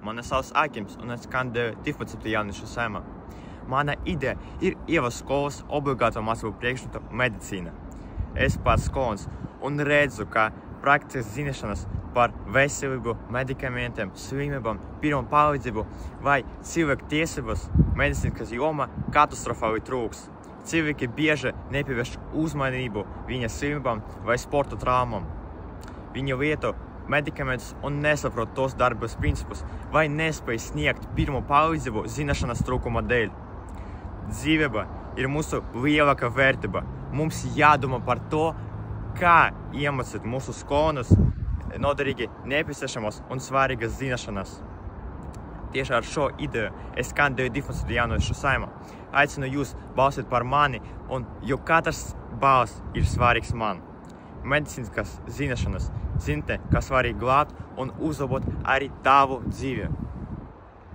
Mani sauc Akims, un es kandidēju 12. jauniešu saimā. Mana ideja ir ievest skolas obligāto mācību priekšmetu medicīna. Es pats skolēns un redzu, ka praktiskas zināšanas par veselību, medikamentiem, slimībām, pirmo palīdzību vai cilvēku tiesības medicīnas jomā katastrofāli trūks. Cilvēki bieži nepievērš uzmanību viņa slimībām vai sporta traumām. Viņi lieto medikamentus un nesaprot tos darbības principus vai nespēj sniegt pirmo palīdzību zināšanas trūkuma dēļ. Dzīvība ir mūsu lielākā vērtība. Mums jādomā par to, kā iemācīt mūsu skolēnus noderīgi nepieciešamos un svarīgas zināšanas. Tieši ar šo ideju es kandidēju 12. jauniešu saimā. Aicinu jūs balsot par mani, jo katrs balss ir svarīgs man. Medicīniskas zināšanas, zinātne, kas var glābt un uzlabot arī tavu dzīvi.